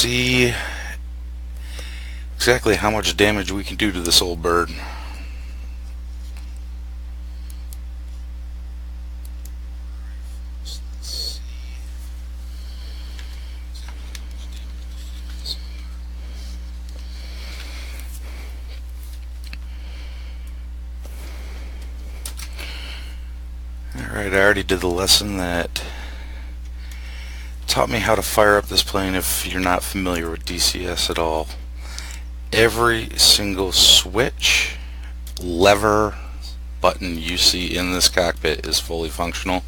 see exactly how much damage we can do to this old bird. Alright, I already did the lesson that taught me how to fire up this plane if you're not familiar with DCS at all. Every single switch, lever, button you see in this cockpit is fully functional,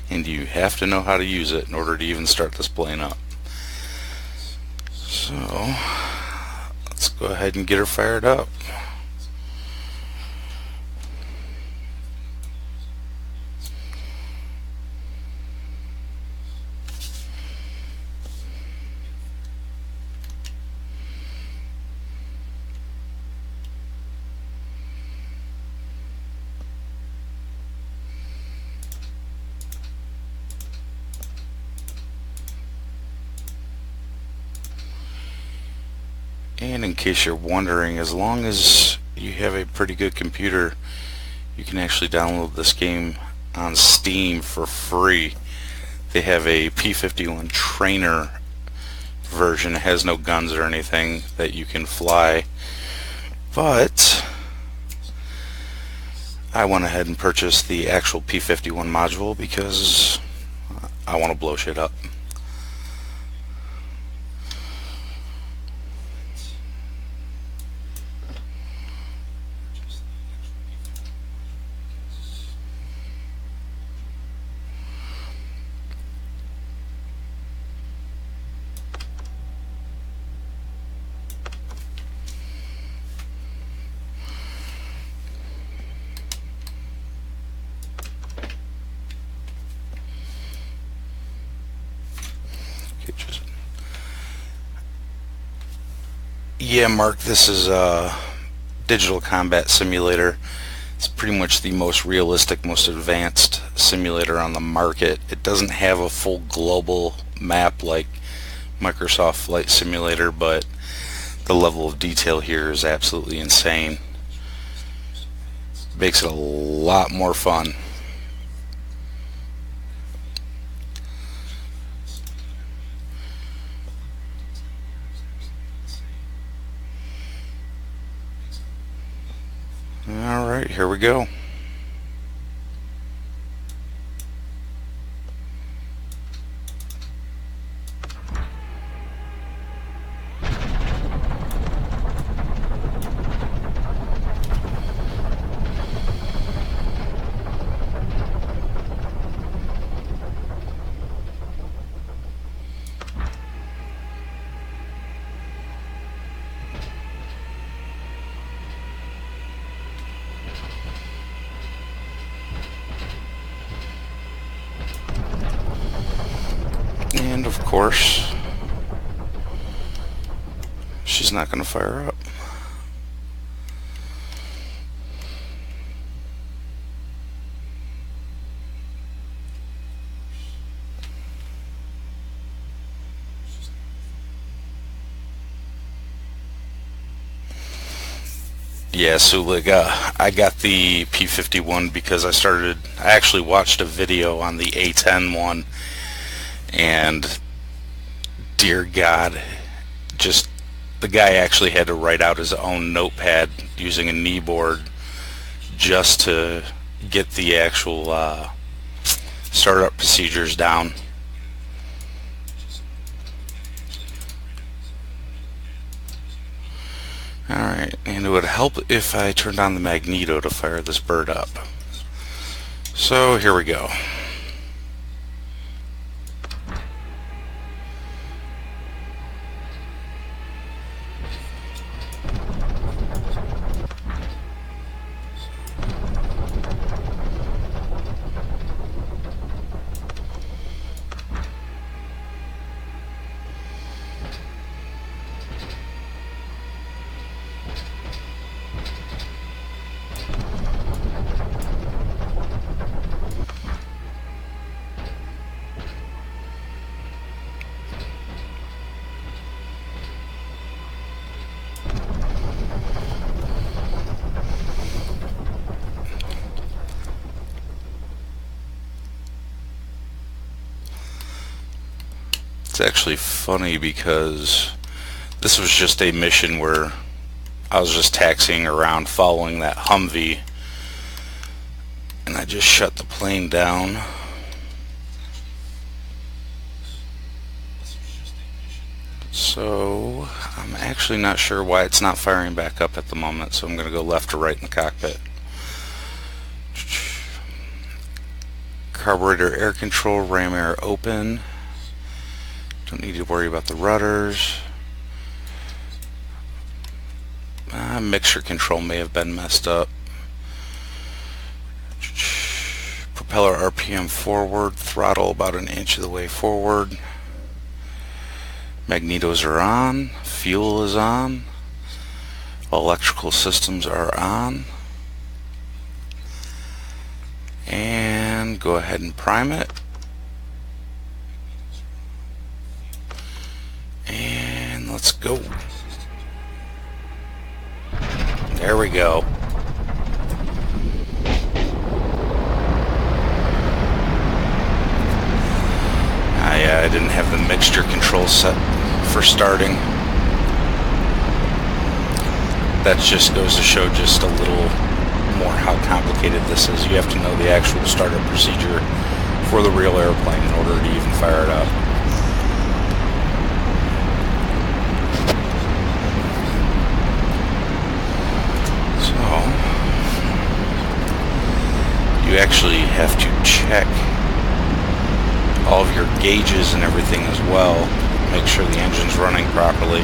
and you have to know how to use it in order to even start this plane up. So let's go ahead and get her fired up. And in case you're wondering, as long as you have a pretty good computer, you can actually download this game on Steam for free. They have a P-51 trainer version. It has no guns or anything that you can fly, but I went ahead and purchased the actual P-51 module because I want to blow shit up. Yeah, Mark, this is a digital combat simulator. It's pretty much the most realistic, most advanced simulator on the market. It doesn't have a full global map like Microsoft Flight Simulator, but the level of detail here is absolutely insane. Makes it a lot more fun. Alright, here we go. And of course, she's not going to fire up. Yeah, so like, I got the P-51 because I actually watched a video on the A-10 one, and dear God, just the guy actually had to write out his own notepad using a kneeboard just to get the actual startup procedures down. Alright, and it would help if I turned on the magneto to fire this bird up. So here we go. It's actually funny because this was just a mission where I was just taxiing around following that Humvee, and I just shut the plane down. So I'm actually not sure why it's not firing back up at the moment, so I'm going to go left to right in the cockpit. Carburetor air control, ram air open. Don't need to worry about the rudders. Mixture control may have been messed up. Propeller RPM forward, throttle about an inch of the way forward. Magnetos are on, fuel is on, all electrical systems are on. And go ahead and prime it. And let's go. There we go. I didn't have the mixture control set for starting. That just goes to show just a little more how complicated this is. You have to know the actual startup procedure for the real airplane in order to even fire it up. So you actually have to check all of your gauges and everything as well. Make sure the engine's running properly.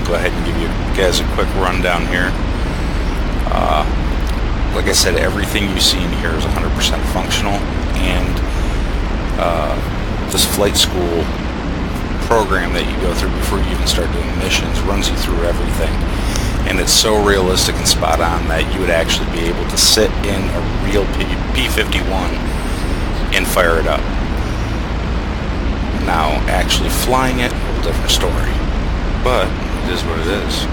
Go ahead and give you guys a quick rundown here. Like I said, everything you see in here is 100% functional, and this flight school program that you go through before you even start doing missions runs you through everything, and it's so realistic and spot on that you would actually be able to sit in a real P-51 and fire it up. Now, actually flying it, a whole different story, but it is what it is.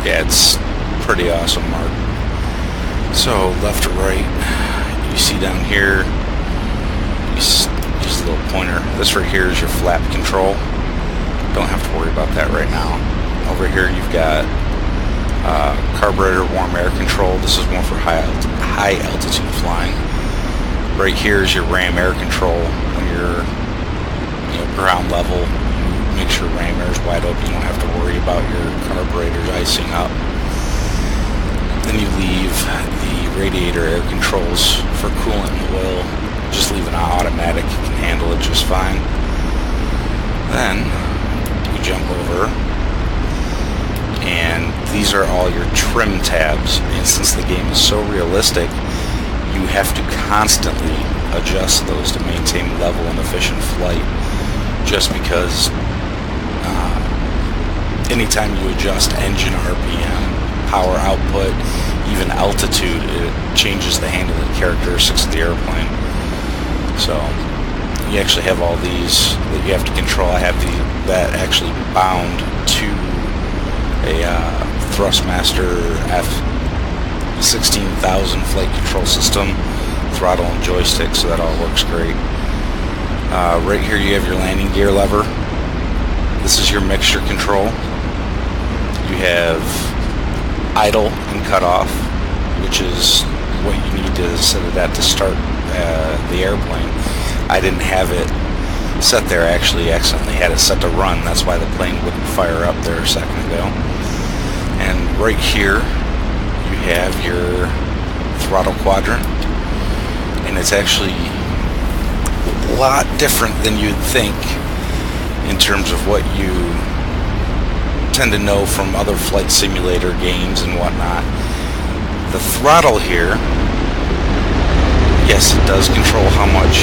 Yeah, it's pretty awesome, Mark. So, left to right, you see down here, use a little pointer. This right here is your flap control. Don't have to worry about that right now. Over here you've got carburetor warm air control. This is one for high altitude flying. Right here is your ram air control. When you're ground level, make sure ram air is wide open. You don't have to worry about your carburetors icing up. Then you leave the radiator air controls for coolant and oil. Just leave it on automatic. You can handle it just fine. Then you jump over, and these are all your trim tabs. And since the game is so realistic, you have to constantly adjust those to maintain level and efficient flight, just because anytime you adjust engine RPM, power output, even altitude, it changes the handling characteristics of the airplane. So you actually have all these that you have to control. I have that actually bound to a Thrustmaster F16000 flight control system, throttle and joystick, so that all works great. Right here you have your landing gear lever. This is your mixture control. You have idle and cut off, which is what you need to set it at to start the airplane. I didn't have it set there. I actually accidentally had it set to run. That's why the plane wouldn't fire up there a second ago. And right here you have your throttle quadrant, and it's actually a lot different than you'd think in terms of what you tend to know from other flight simulator games and whatnot. The throttle here, yes, it does control how much.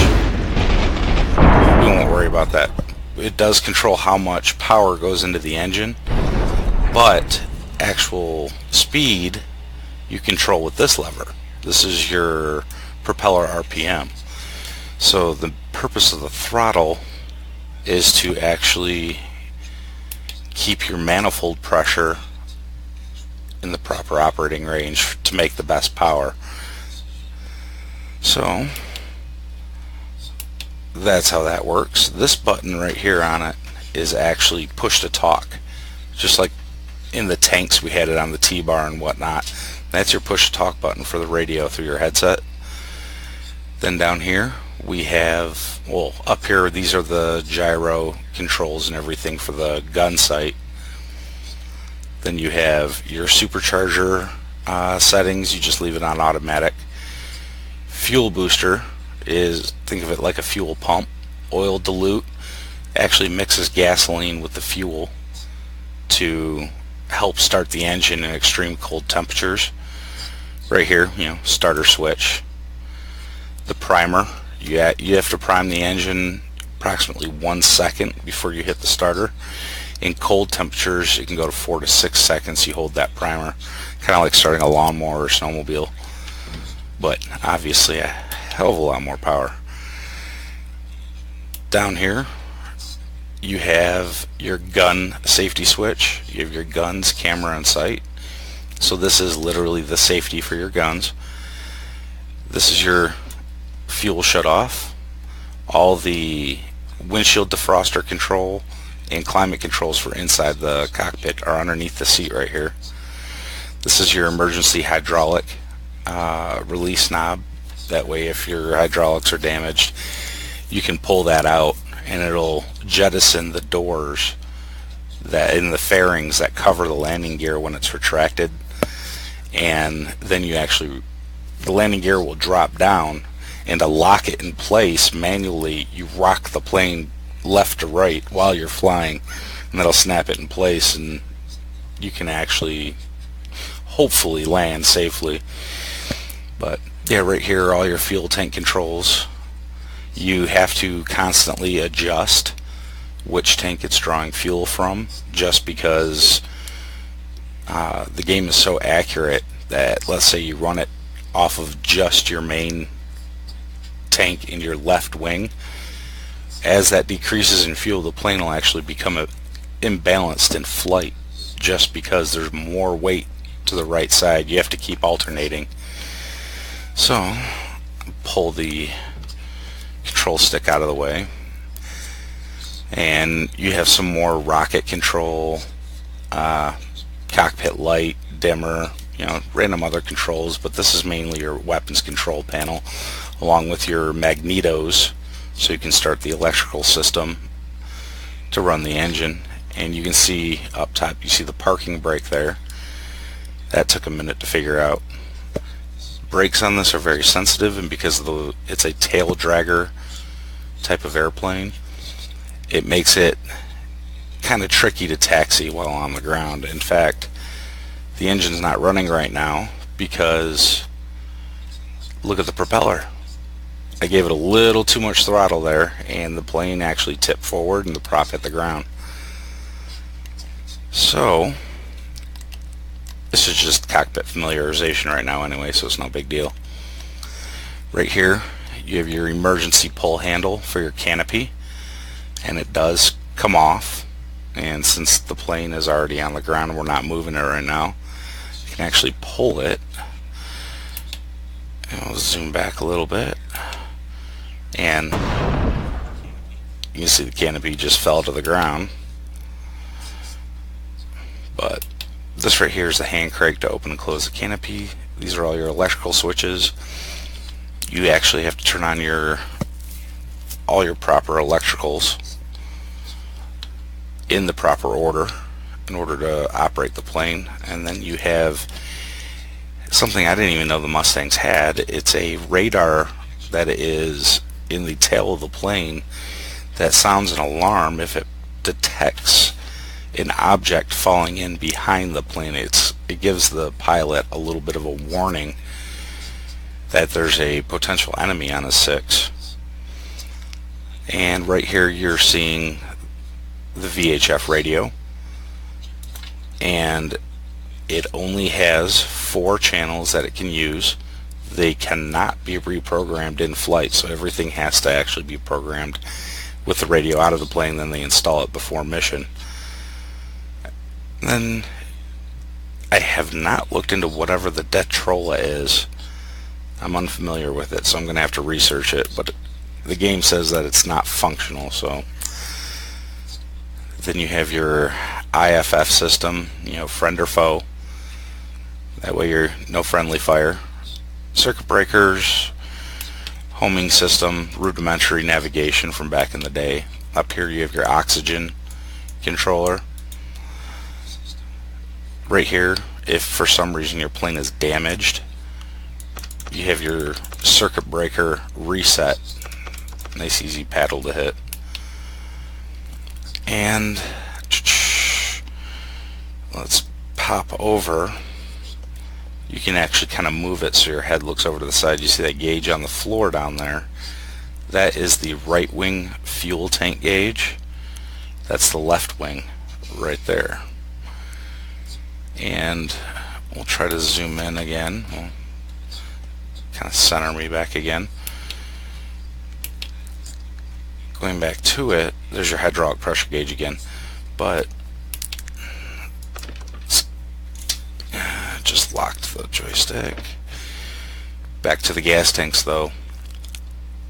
We won't worry about that. It does control how much power goes into the engine, but actual speed you control with this lever. This is your propeller RPM. So the purpose of the throttle is to actually keep your manifold pressure in the proper operating range to make the best power. So that's how that works. This button right here on it is actually push to talk, just like in the tanks we had it on the T-bar and whatnot. That's your push to talk button for the radio through your headset. Then down here we have, well, up here these are the gyro controls and everything for the gun sight. Then you have your supercharger settings. You just leave it on automatic. Fuel booster is, think of it like a fuel pump. Oil dilute actually mixes gasoline with the fuel to help start the engine in extreme cold temperatures. Right here, starter switch. The primer, you have to prime the engine approximately 1 second before you hit the starter. In cold temperatures, it can go to 4 to 6 seconds. You hold that primer, kind of like starting a lawnmower or snowmobile, but obviously a hell of a lot more power. Down here you have your gun safety switch. You have your guns, camera, and sight. So this is literally the safety for your guns. This is your fuel shut off. All the windshield defroster control and climate controls for inside the cockpit are underneath the seat right here. This is your emergency hydraulic release knob. That way if your hydraulics are damaged, you can pull that out and it'll jettison the doors that in the fairings that cover the landing gear when it's retracted, and then the landing gear will drop down, and to lock it in place manually you rock the plane left to right while you're flying, and that'll snap it in place and you can actually hopefully land safely. But yeah, right here are all your fuel tank controls. You have to constantly adjust which tank it's drawing fuel from, just because the game is so accurate that, let's say you run it off of just your main tank in your left wing, as that decreases in fuel, the plane will actually become imbalanced in flight, just because there's more weight to the right side. You have to keep alternating. So pull the control stick out of the way, and you have some more rocket control, cockpit light, dimmer, random other controls, but this is mainly your weapons control panel, along with your magnetos, so you can start the electrical system to run the engine. And you can see up top, you see the parking brake there. That took a minute to figure out. Brakes on this are very sensitive, and because it's a tail dragger type of airplane, it makes it kind of tricky to taxi while on the ground. In fact, the engine's not running right now because look at the propeller. I gave it a little too much throttle there, and the plane actually tipped forward and the prop hit the ground. So this is just cockpit familiarization right now anyway, so it's no big deal. Right here you have your emergency pull handle for your canopy, and it does come off, and since the plane is already on the ground and we're not moving it right now, you can actually pull it. And I'll zoom back a little bit, and you can see the canopy just fell to the ground. But this right here is the hand crank to open and close the canopy. These are all your electrical switches. You actually have to turn on all your proper electricals in the proper order in order to operate the plane. And then you have something I didn't even know the Mustangs had. It's a radar that is in the tail of the plane that sounds an alarm if it detects an object falling in behind the plane. It gives the pilot a little bit of a warning that there's a potential enemy on a 6. And right here you're seeing the VHF radio, and it only has 4 channels that it can use. They cannot be reprogrammed in flight, so everything has to actually be programmed with the radio out of the plane, then they install it before mission. Then I have not looked into whatever the Detrola is. I'm unfamiliar with it, so I'm going to have to research it, but the game says that it's not functional. So then you have your IFF system, friend or foe. That way you're no friendly fire. Circuit breakers, homing system, rudimentary navigation from back in the day. Up here you have your oxygen controller. Right here, if for some reason your plane is damaged, you have your circuit breaker reset. Nice easy paddle to hit. And let's pop over. You can actually kind of move it so your head looks over to the side. You see that gauge on the floor down there? That is the right wing fuel tank gauge. That's the left wing right there. And we'll try to zoom in again. We'll kind of center me back again. Going back to it, there's your hydraulic pressure gauge again. But just locked the joystick. Back to the gas tanks though.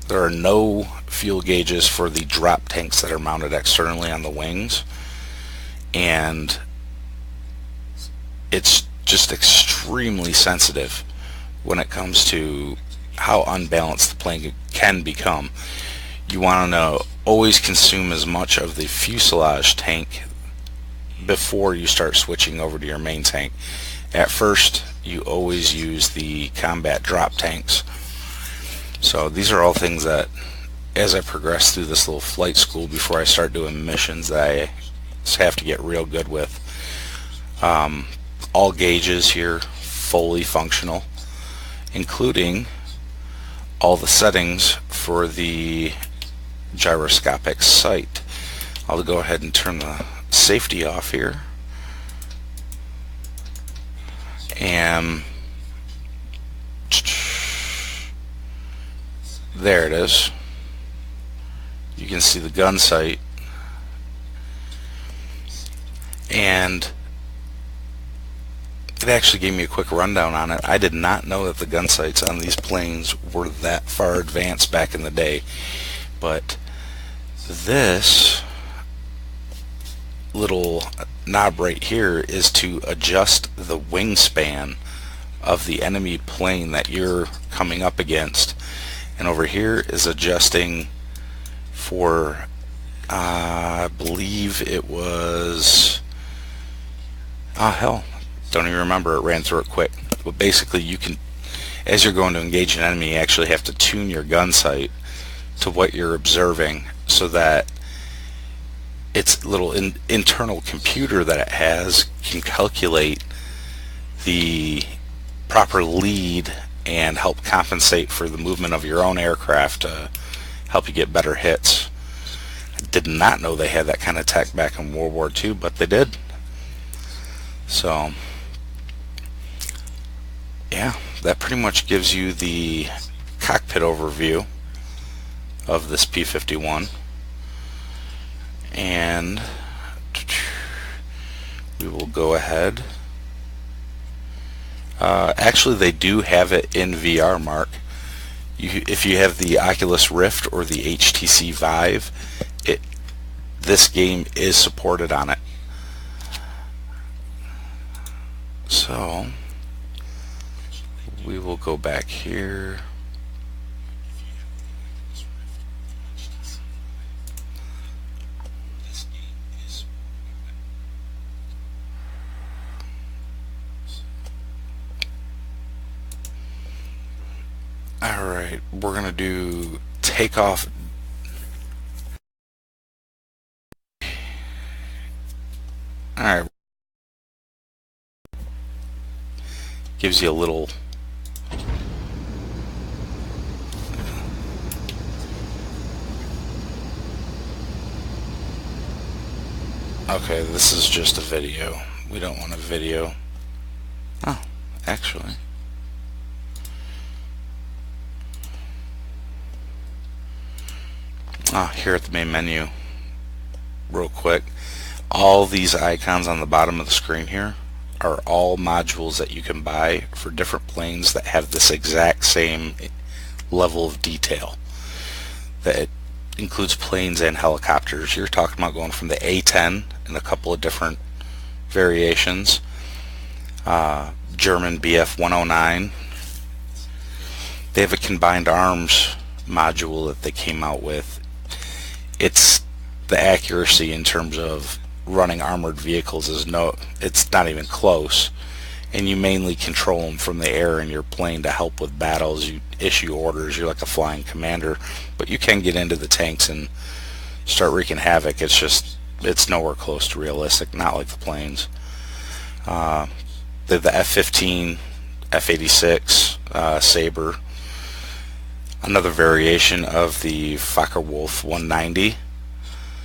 There are no fuel gauges for the drop tanks that are mounted externally on the wings, and it's just extremely sensitive when it comes to how unbalanced the plane can become. You want to always consume as much of the fuselage tank before you start switching over to your main tank. At first, you always use the combat drop tanks. So these are all things that, as I progress through this little flight school before I start doing missions, that I have to get real good with. All gauges here fully functional, including all the settings for the gyroscopic sight. I'll go ahead and turn the safety off here. And there it is. You can see the gun sight, and it actually gave me a quick rundown on it. I did not know that the gun sights on these planes were that far advanced back in the day, but this little knob right here is to adjust the wingspan of the enemy plane that you're coming up against, and over here is adjusting for I believe it was hell, don't even remember, it ran through it quick. But basically you can, as you're going to engage an enemy, you actually have to tune your gun sight to what you're observing, so that its little internal computer that it has can calculate the proper lead and help compensate for the movement of your own aircraft to help you get better hits. I did not know they had that kind of tech back in World War II, but they did. So yeah, that pretty much gives you the cockpit overview of this P-51. And we will go ahead. Actually, they do have it in VR, Mark. If you have the Oculus Rift or the HTC Vive, this game is supported on it. So we will go back here. Alright, we're going to do takeoff. Alright. Gives you a little okay, this is just a video. We don't want a video. Oh, actually. Here at the main menu, real quick, All these icons on the bottom of the screen here are all modules that you can buy for different planes that have this exact same level of detail. That includes planes and helicopters. You're talking about going from the A-10 in a couple of different variations, German Bf-109. They have a combined arms module that they came out with. It's the accuracy in terms of running armored vehicles it's not even close, and you mainly control them from the air in your plane to help with battles. You issue orders, you're like a flying commander, but you can get into the tanks and start wreaking havoc. It's nowhere close to realistic, not like the planes. They have the F-15, F-86, Sabre, another variation of the Focke-Wulf 190.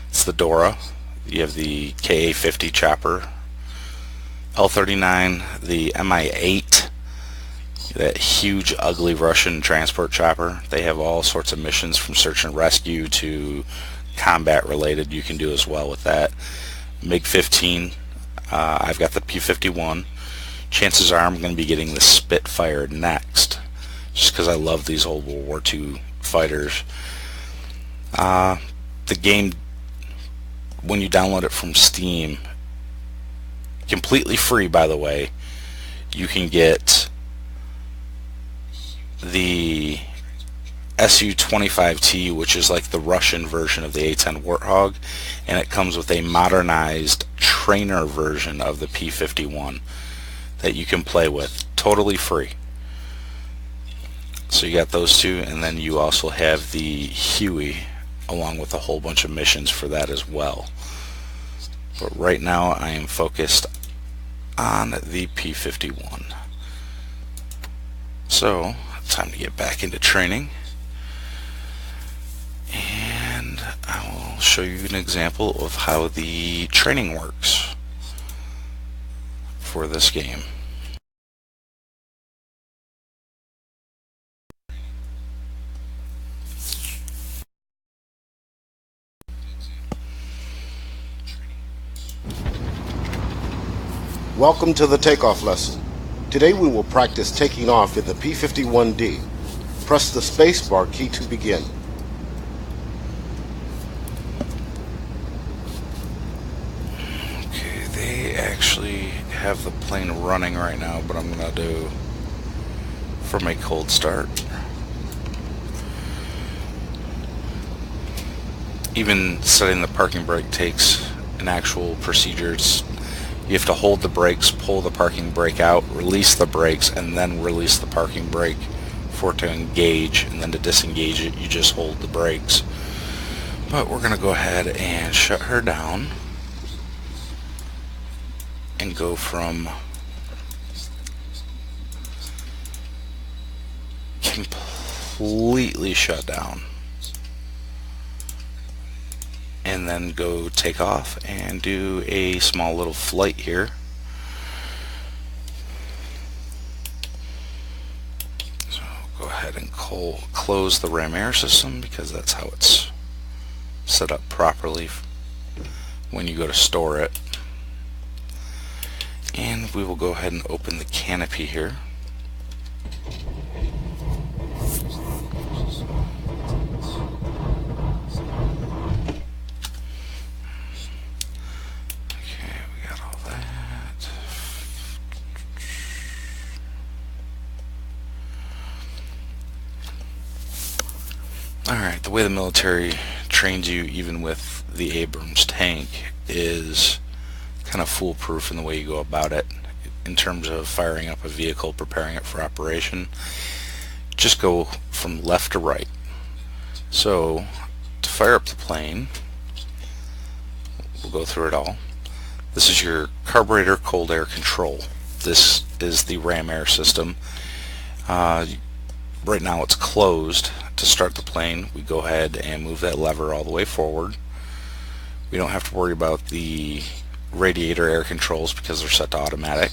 It's the Dora. You have the Ka-50 chopper, L-39, the Mi-8, that huge ugly Russian transport chopper. They have all sorts of missions from search and rescue to combat related you can do as well with that. MiG-15, I've got the P-51. Chances are I'm going to be getting the Spitfire next, just because I love these old World War II fighters. The game, when you download it from Steam, completely free by the way, you can get the Su-25T, which is like the Russian version of the A-10 Warthog, and it comes with a modernized trainer version of the P-51 that you can play with, totally free. So you got those two, and then you also have the Huey along with a whole bunch of missions for that as well. But right now I am focused on the P-51. So, time to get back into training. And I will show you an example of how the training works for this game. Welcome to the takeoff lesson. Today we will practice taking off in the P-51D. Press the spacebar key to begin. Okay, they actually have the plane running right now, but I'm going to do from a cold start. Even setting the parking brake takes an actual procedure. You have to hold the brakes, pull the parking brake out, release the brakes, and then release the parking brake for it to engage, and then to disengage it, you just hold the brakes. But we're going to go ahead and shut her down and go from completely shut down, and then go take off and do a small little flight here. So go ahead and close the ram air system, because that's how it's set up properly when you go to store it. And we will go ahead and open the canopy here. Alright, the way the military trains you, even with the Abrams tank, is kind of foolproof in the way you go about it in terms of firing up a vehicle, preparing it for operation. Just go from left to right. So, to fire up the plane, we'll go through it all. This is your carburetor cold air control. This is the ram air system. Right now it's closed. To start the plane, we go ahead and move that lever all the way forward. We don't have to worry about the radiator air controls because they're set to automatic.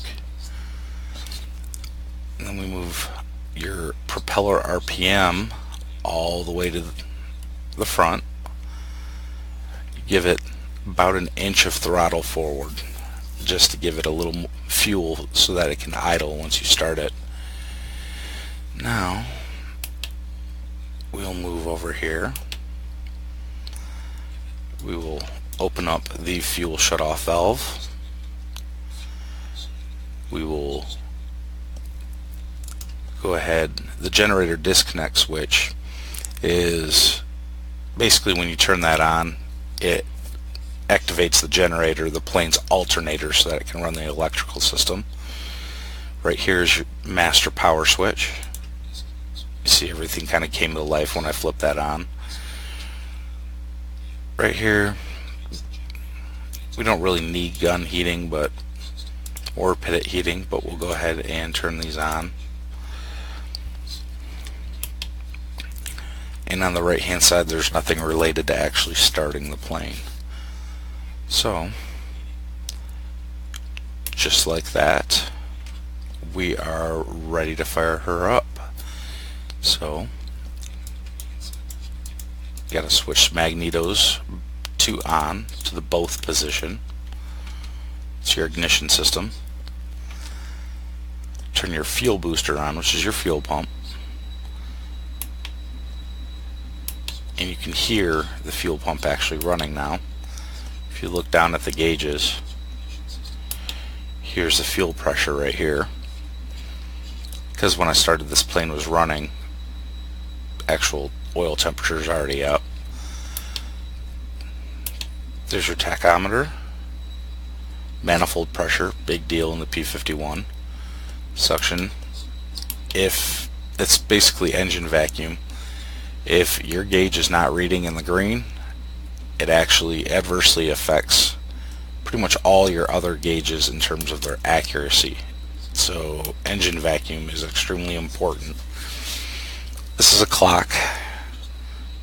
And then we move your propeller RPM all the way to the front. You give it about an inch of throttle forward, just to give it a little fuel so that it can idle once you start it. Now we'll move over here. We will open up the fuel shutoff valve. We will go ahead. The generator disconnect switch is basically when you turn that on, it activates the generator, the plane's alternator, so that it can run the electrical system. Right here is your master power switch. You see everything kind of came to life when I flipped that on. Right here, we don't really need gun heating or pivot heating, but we'll go ahead and turn these on. And on the right hand side, there's nothing related to actually starting the plane. So just like that, we are ready to fire her up. So got to switch magnetos to on to the both position. It's your ignition system. Turn your fuel booster on, which is your fuel pump, and you can hear the fuel pump actually running now. If you look down at the gauges, here's the fuel pressure right here, because when I started this plane was running, actual oil temperature is already up. There's your tachometer, manifold pressure, big deal in the P-51. Suction, if it's basically engine vacuum. If your gauge is not reading in the green, it actually adversely affects pretty much all your other gauges in terms of their accuracy. So engine vacuum is extremely important. This is a clock,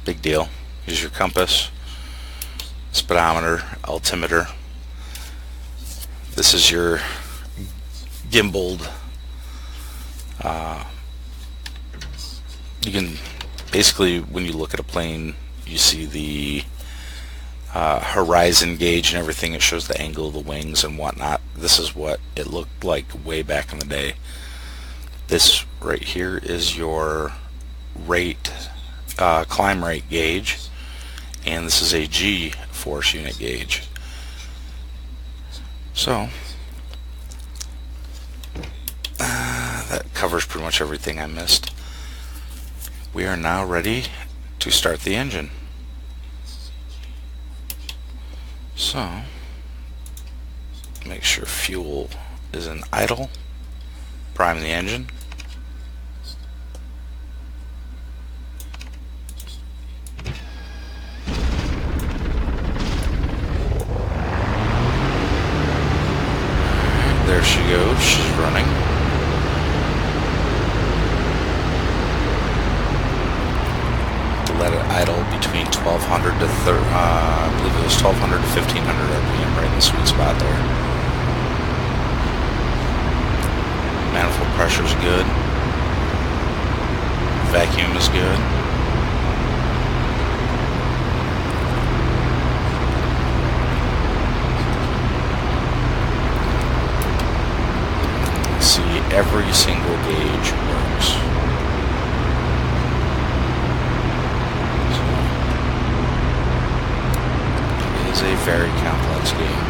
big deal. Here's your compass, speedometer, altimeter. This is your gimbaled. You can basically, when you look at a plane, you see the horizon gauge and everything. It shows the angle of the wings and whatnot. This is what it looked like way back in the day. This right here is your rate, climb rate gauge, and this is a G force unit gauge. So that covers pretty much everything I missed. We are now ready to start the engine. So make sure fuel is in idle. Prime the engine. There she goes. She's running. Let it idle between 1200 to I believe it was 1200 to 1500 RPM, right in the sweet spot there. Manifold pressure is good. Vacuum is good. See, every single gauge works. It is a very complex game.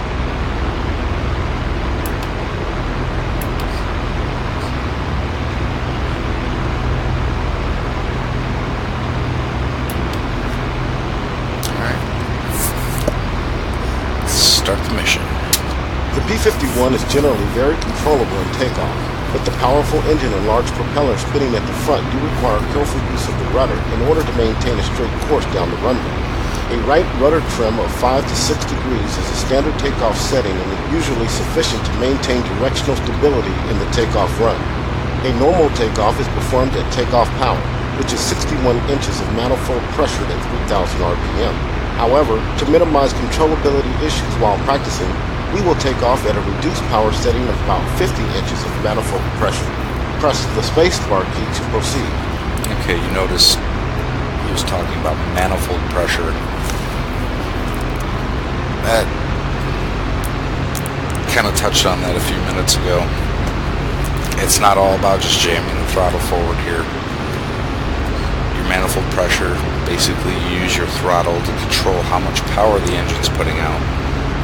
Alright. Let's start the mission. The P-51 is generally very controllable in takeoff, but the powerful engine and large propeller spinning at the front do require careful use of the rudder in order to maintain a straight course down the runway. A right rudder trim of 5 to 6 degrees is a standard takeoff setting and is usually sufficient to maintain directional stability in the takeoff run. A normal takeoff is performed at takeoff power, which is 61 inches of manifold pressure at 3,000 RPM. However, to minimize controllability issues while practicing, we will take off at a reduced power setting of about 50 inches of manifold pressure. Press the spacebar key to proceed. Okay, you notice he was talking about manifold pressure. that kind of touched on that a few minutes ago. It's not all about just jamming the throttle forward here. Your manifold pressure, basically you use your throttle to control how much power the engine's putting out,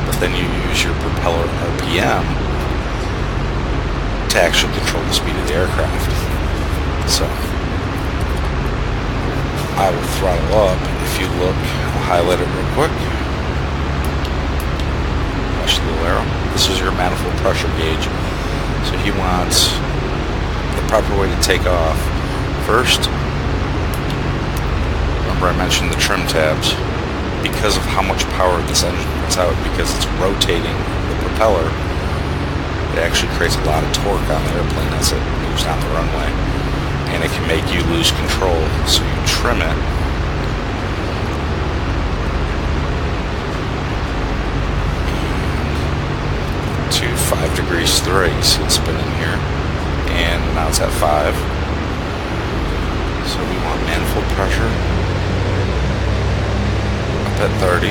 but then you use your propeller RPM to actually control the speed of the aircraft. So I will throttle up. If you look, I'll highlight it real quick. Flash the little arrow. This is your manifold pressure gauge. So he wants the proper way to take off. First, remember I mentioned the trim tabs. Because of how much power this engine puts out, because it's rotating the propeller, it actually creates a lot of torque on the airplane as it moves down the runway. And it can make you lose control, so you trim it. To 5 degrees 3, see it spinning here. And now it's at 5. So we want manifold pressure up at 30.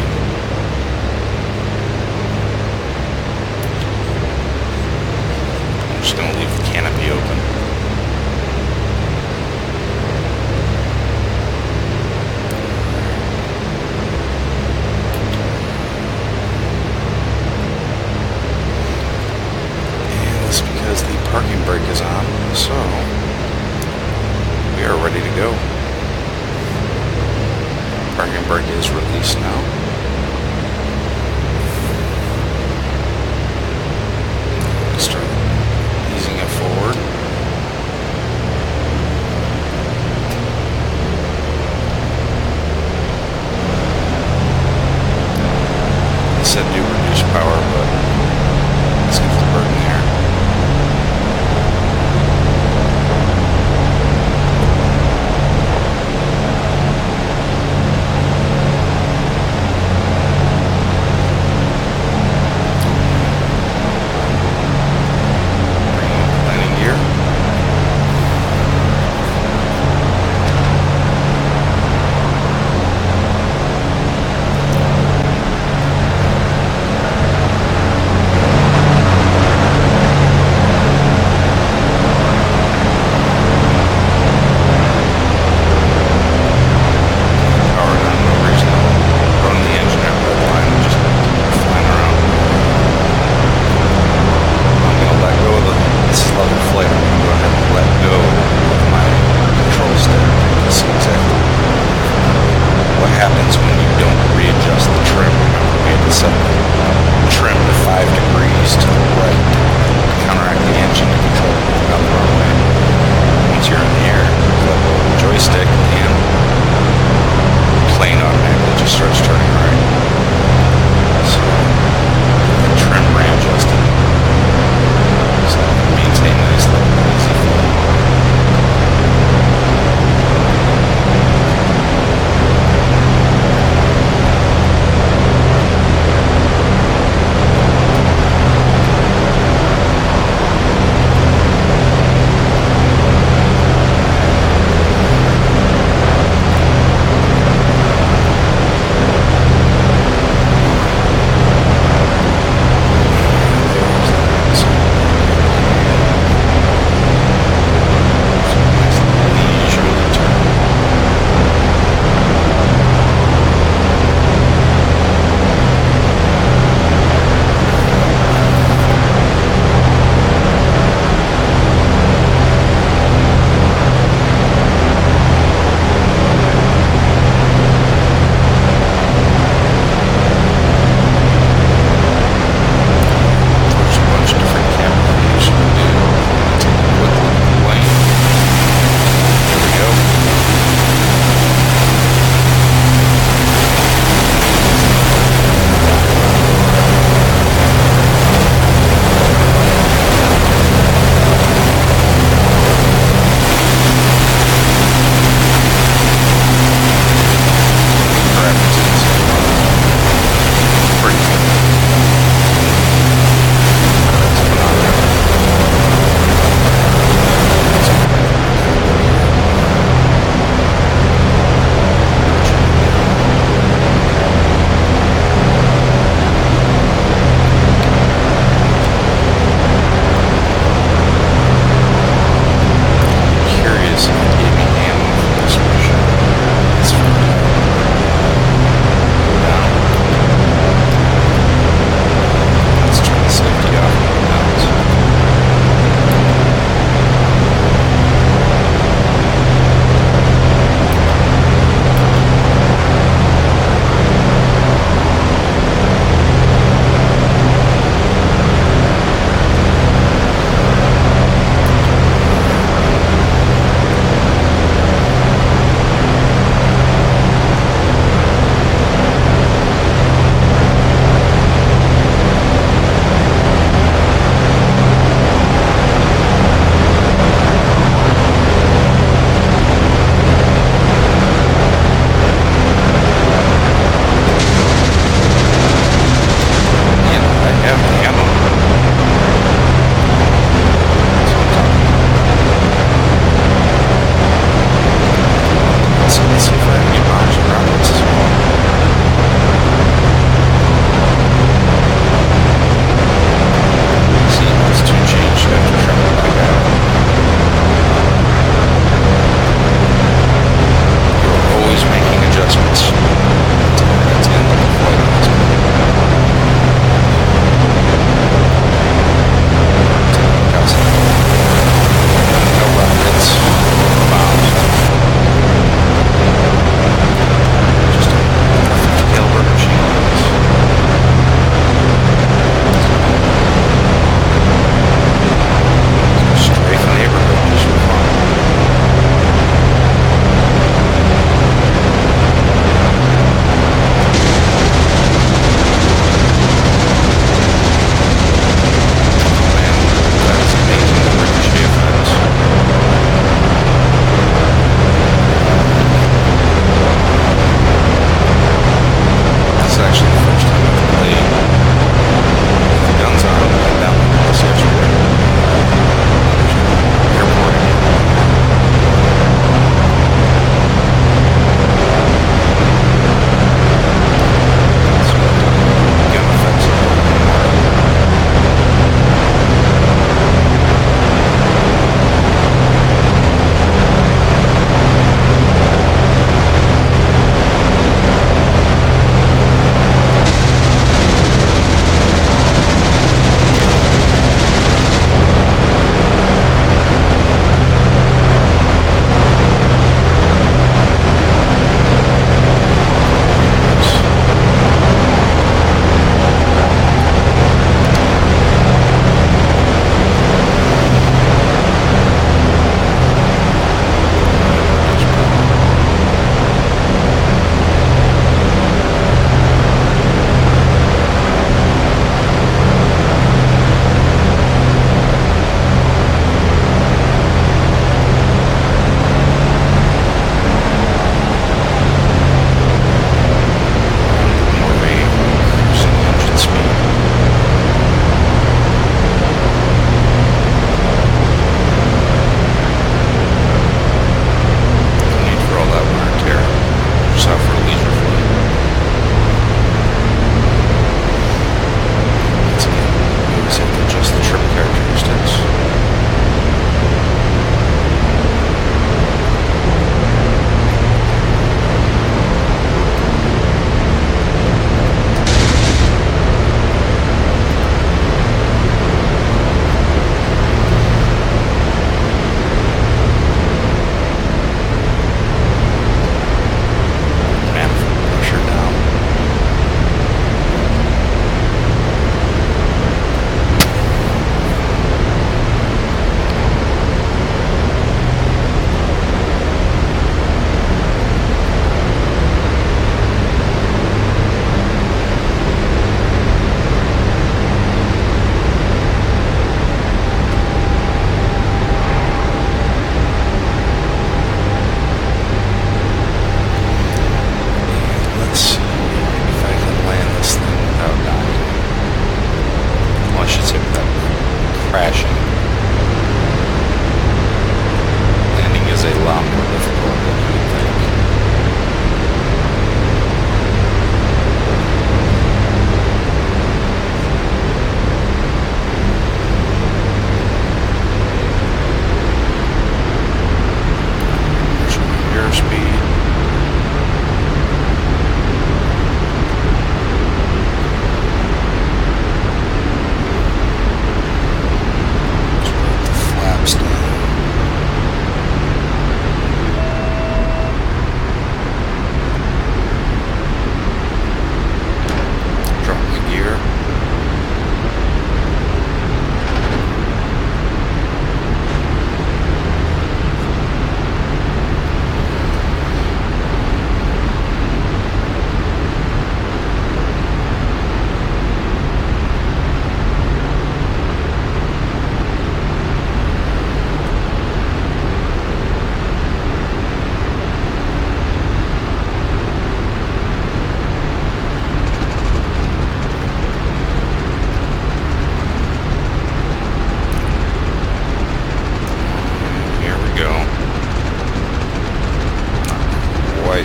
I'm just going to leave the canopy open. Because the parking brake is on, so we are ready to go. Parking brake is released now. Start easing it forward. It said do reduce power, but let's get the bird in there.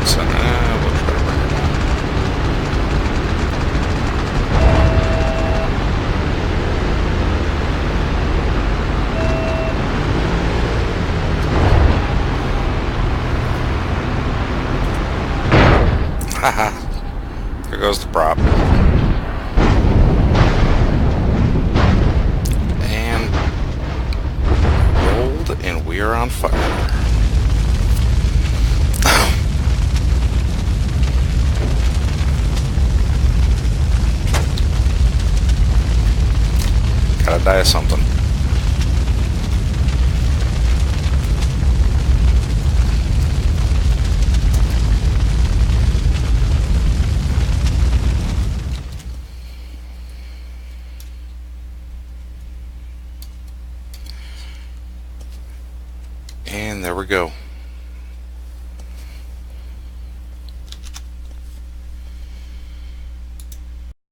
So, we'll try to bring it down. Haha. There goes the prop. And rolled, and we are on fire. Gotta die of something. And there we go.